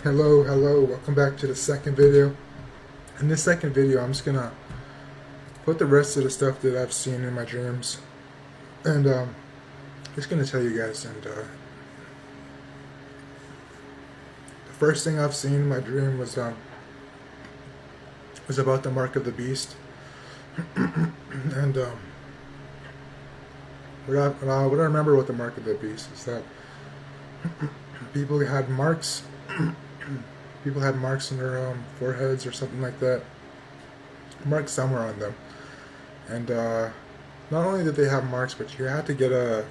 Hello, welcome back to the second video. In this second video, I'm just gonna put the rest of the stuff that I've seen in my dreams, and just gonna tell you guys. And the first thing I've seen in my dream was about the mark of the beast. And what I remember with the mark of the beast is that people had marks. People had marks on their foreheads or something like that. Marks somewhere on them. And not only did they have marks, but you had to get a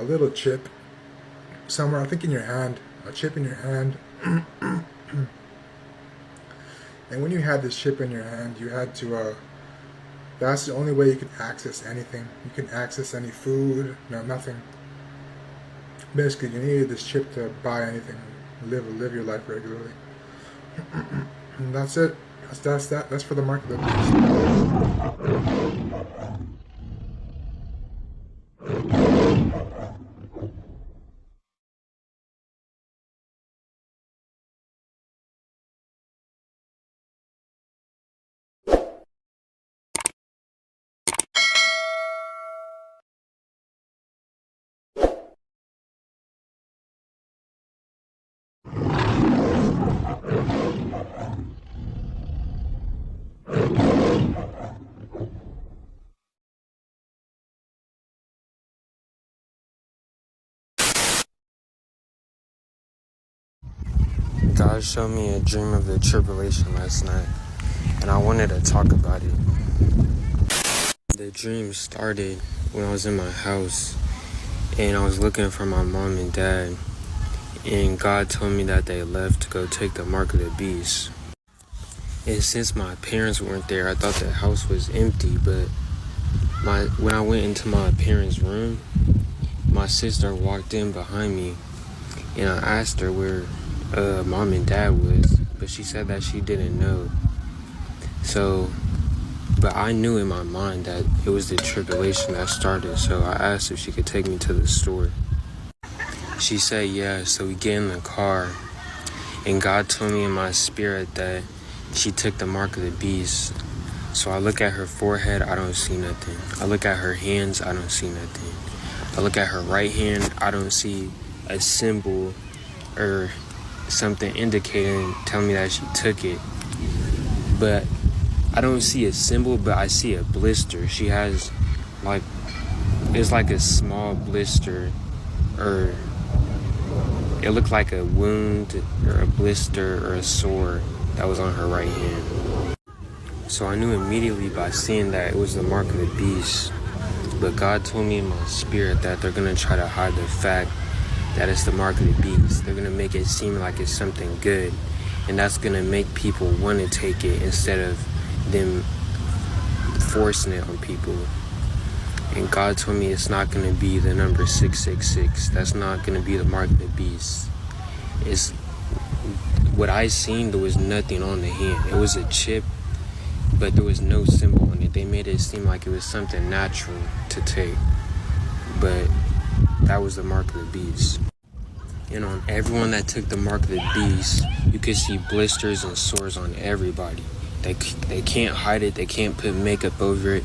little chip somewhere, I think in your hand, a chip in your hand. And when you had this chip in your hand, you had to, that's the only way you could access anything. You can access any food, no, nothing. Basically, you needed this chip to buy anything, live your life regularly. And that's it. That's for the mark of the beast. God showed me a dream of the tribulation last night, and I wanted to talk about it. The dream started when I was in my house, and I was looking for my mom and dad, and God told me that they left to go take the mark of the beast. And since my parents weren't there, I thought the house was empty, but when I went into my parents' room, my sister walked in behind me, and I asked her where mom and dad was, but she said that she didn't know. But I knew in my mind that it was the tribulation that started, so I asked if she could take me to the store. She said yeah, so we get in the car, and God told me in my spirit that she took the mark of the beast. So I look at her forehead, I don't see nothing. I look at her hands, I don't see nothing. I look at her right hand, I don't see a symbol or something indicating, telling me that she took it. But I don't see a symbol, but I see a blister. She has it's like a small blister, or it looked like a wound or a blister or a sore that was on her right hand. So I knew immediately by seeing that it was the mark of the beast. But God told me in my spirit that they're gonna try to hide the fact that it's the mark of the beast. They're gonna make it seem like it's something good, and that's gonna make people want to take it instead of them forcing it on people. And God told me it's not gonna be the number 666. That's not gonna be the mark of the beast. It's what I seen. There was nothing on the hand. It was a chip, but there was no symbol on it. They made it seem like it was something natural to take, but that was the mark of the beast. And on everyone that took the mark of the beast, you could see blisters and sores on everybody. They can't hide it. They can't put makeup over it.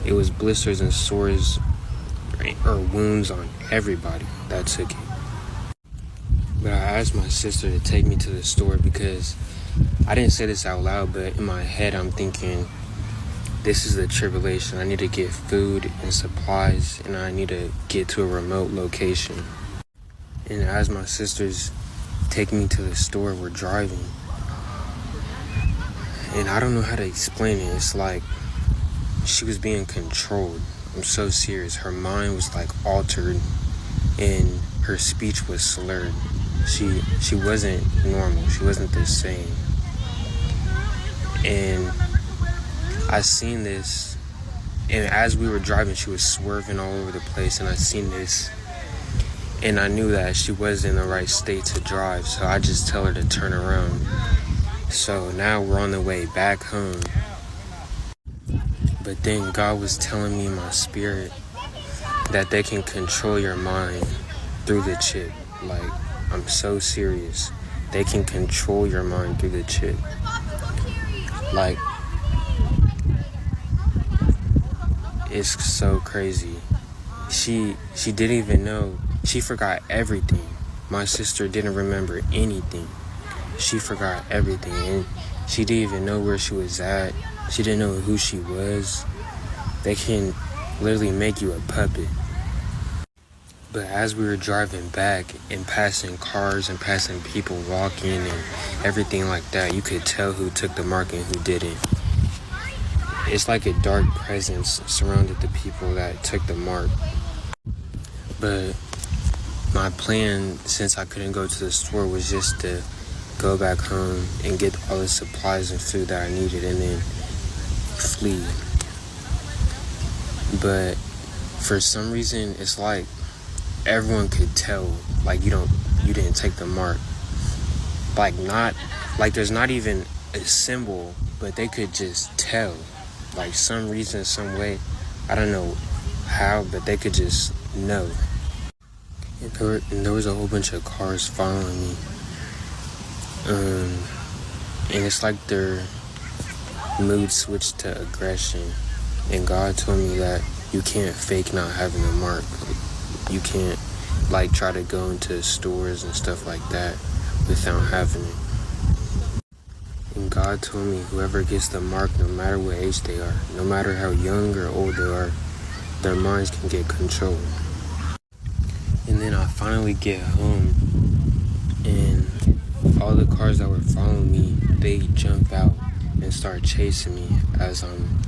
It was blisters and sores or wounds on everybody that took it. But I asked my sister to take me to the store because I didn't say this out loud, but in my head I'm thinking, this is the tribulation. I need to get food and supplies, and I need to get to a remote location. And as my sisters take me to the store, we're driving. And I don't know how to explain it. It's like she was being controlled. I'm so serious. Her mind was like altered, and her speech was slurred. She wasn't normal. She wasn't the same. And I seen this, and as we were driving, she was swerving all over the place, and I seen this, and I knew that she wasn't in the right state to drive, so I just tell her to turn around. So now we're on the way back home. But then God was telling me in my spirit that they can control your mind through the chip. Like, I'm so serious. they can control your mind through the chip. Like, it's so crazy. She didn't even know. She forgot everything. My sister didn't remember anything. She forgot everything, and she didn't even know where she was at. She didn't know who she was. They can literally make you a puppet. But as we were driving back and passing cars and passing people walking and everything like that, you could tell who took the mark and who didn't. It's like a dark presence surrounded the people that took the mark. But my plan, since I couldn't go to the store, was just to go back home and get all the supplies and food that I needed and then flee. But for some reason, it's like everyone could tell, like, you didn't take the mark. Like, not, like, there's not even a symbol, but they could just tell. Like, some reason, some way, I don't know how, but they could just know. And there was a whole bunch of cars following me. And it's like their mood switched to aggression. And God told me that you can't fake not having a mark. You can't, like, try to go into stores and stuff like that without having it. And God told me whoever gets the mark, no matter what age they are, no matter how young or old they are, their minds can get control. And then I finally get home, and all the cars that were following me, they jump out and start chasing me as I'm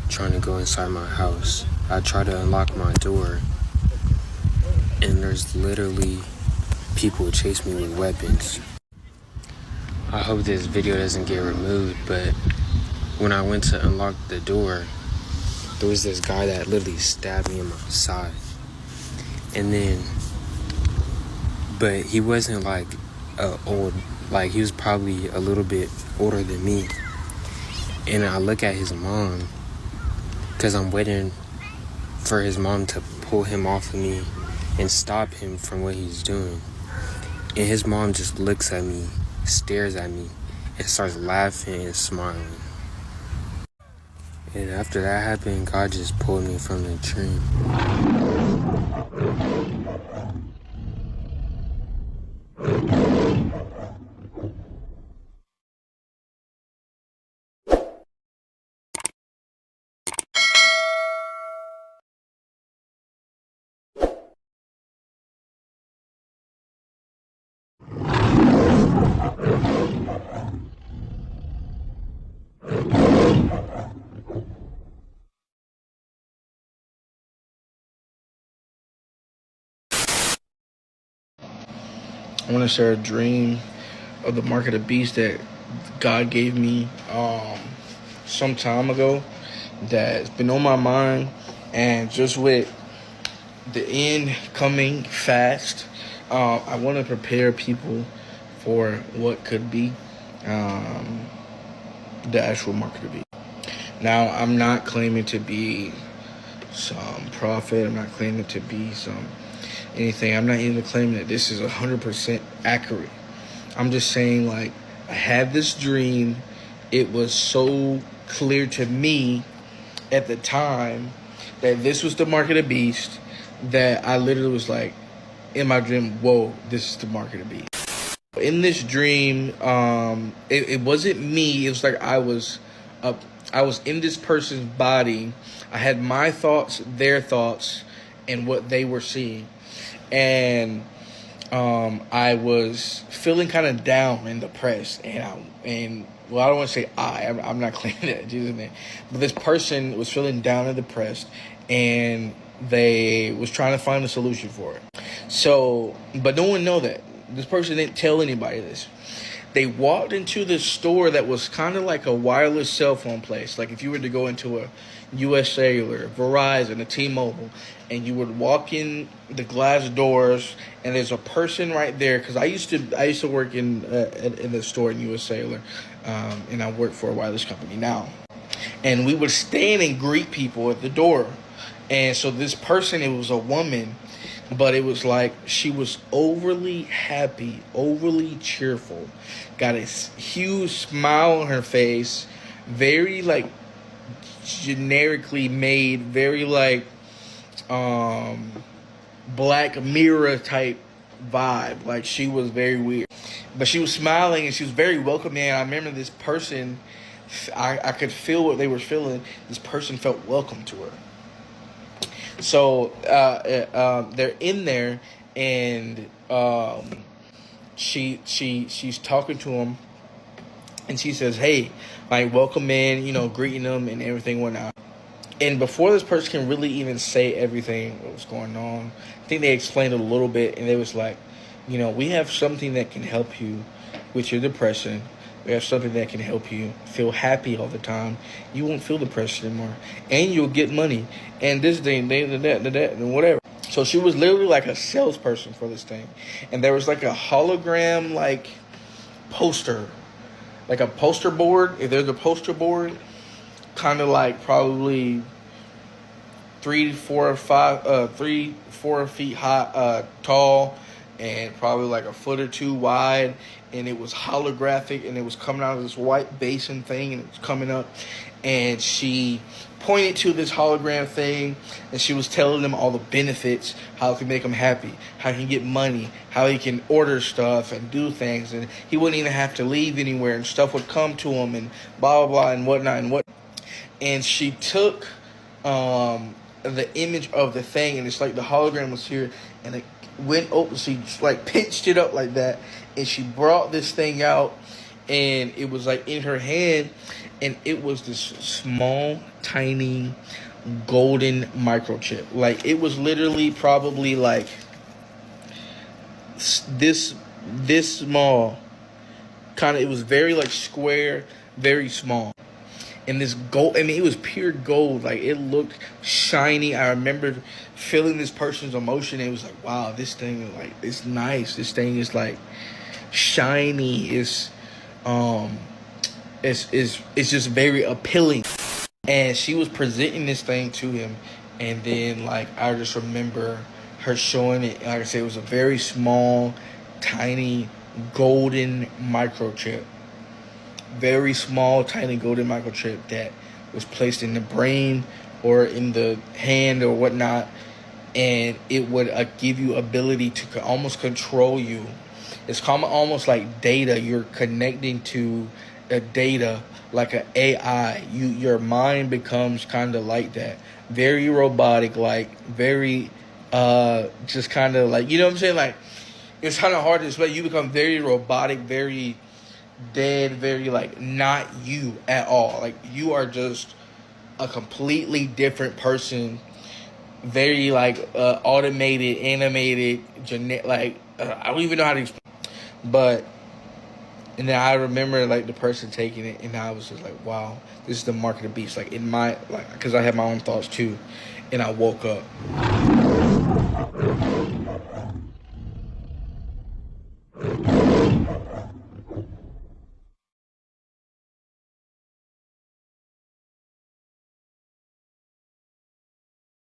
trying to go inside my house. I try to unlock my door, and there's literally people chase me with weapons. I hope this video doesn't get removed, but when I went to unlock the door, there was this guy that literally stabbed me in my side. And then, but he wasn't like old, like he was probably a little bit older than me. And I look at his mom, because I'm waiting for his mom to pull him off of me and stop him from what he's doing. And his mom just looks at me, stares at me, and starts laughing and smiling. And after that happened, God just pulled me from the dream. I want to share a dream of the mark of the beast that God gave me some time ago that's been on my mind. And just with the end coming fast, I want to prepare people for what could be the actual mark of the beast. Now, I'm not claiming to be some prophet. I'm not claiming to be some anything. I'm not even claiming that this is 100% accurate. I'm just saying, like, I had this dream. It was so clear to me at the time that this was the mark of the beast that I literally was like, in my dream, whoa, this is the mark of the beast. In this dream, it wasn't me. It was like I was in this person's body. I had my thoughts, their thoughts, and what they were seeing. And I was feeling kind of down and depressed, and well, I don't want to say I'm not claiming that, Jesus' name, but this person was feeling down and depressed, and they was trying to find a solution for it. So, but no one know that. This person didn't tell anybody this. They walked into this store that was kind of like a wireless cell phone place. Like if you were to go into a US Cellular, Verizon, a T-Mobile, and you would walk in the glass doors, and there's a person right there. Because I used to work in the store in US Cellular, and I work for a wireless company now. And we would stand and greet people at the door. And so this person, it was a woman, But it was like she was overly happy, overly cheerful, got a huge smile on her face, very like generically made, very like Black Mirror type vibe. Like she was very weird, but she was smiling and she was very welcoming. I remember this person, I could feel what they were feeling. This person felt welcome to her. So they're in there, and she's talking to him, and she says, "Hey, like welcome in," greeting them and everything whatnot. And before this person can really even say everything what was going on, I think they explained it a little bit, and they was like, we have something that can help you with your depression. We have something that can help you feel happy all the time. You won't feel depressed anymore. And you'll get money. And this thing, that, and whatever. So she was literally like a salesperson for this thing. And there was like a hologram, like, poster. Like a poster board. If there's a poster board, kind of like probably 3, 4 feet high, tall, and probably like a foot or two wide, and it was holographic, and it was coming out of this white basin thing, and it was coming up, and she pointed to this hologram thing, and she was telling them all the benefits, how it can make him happy, how he can get money, how he can order stuff and do things, and he wouldn't even have to leave anywhere, and stuff would come to him, and blah, blah, blah, and whatnot, and what. And she took the image of the thing, and it's like the hologram was here, and it went open. She like pinched it up like that, and she brought this thing out, and it was like in her hand, and it was this small, tiny, golden microchip. Like it was literally probably like this small, kind of. It was very like square, very small. And this gold, it was pure gold. Like, it looked shiny. I remember feeling this person's emotion. It was like, wow, this thing, like, it's nice. This thing is, like, shiny. It's just very appealing. And she was presenting this thing to him. And then, like, I just remember her showing it. Like I said, it was a very small, tiny, golden microchip. Very small, tiny golden microchip that was placed in the brain or in the hand or whatnot, and it would give you ability to almost control you. It's almost like data. You're connecting to a data like an AI. Your mind becomes kind of like that, very robotic, like very just kind of like, you know what I'm saying? Like it's kind of hard to explain. You become very robotic, very dead, very like not you at all. Like you are just a completely different person, very like automated, animated, like I don't even know how to explain. But and then I remember like the person taking it, and I was just like, wow, this is the mark of the beast. Like in my, like, because I had my own thoughts too, and I woke up.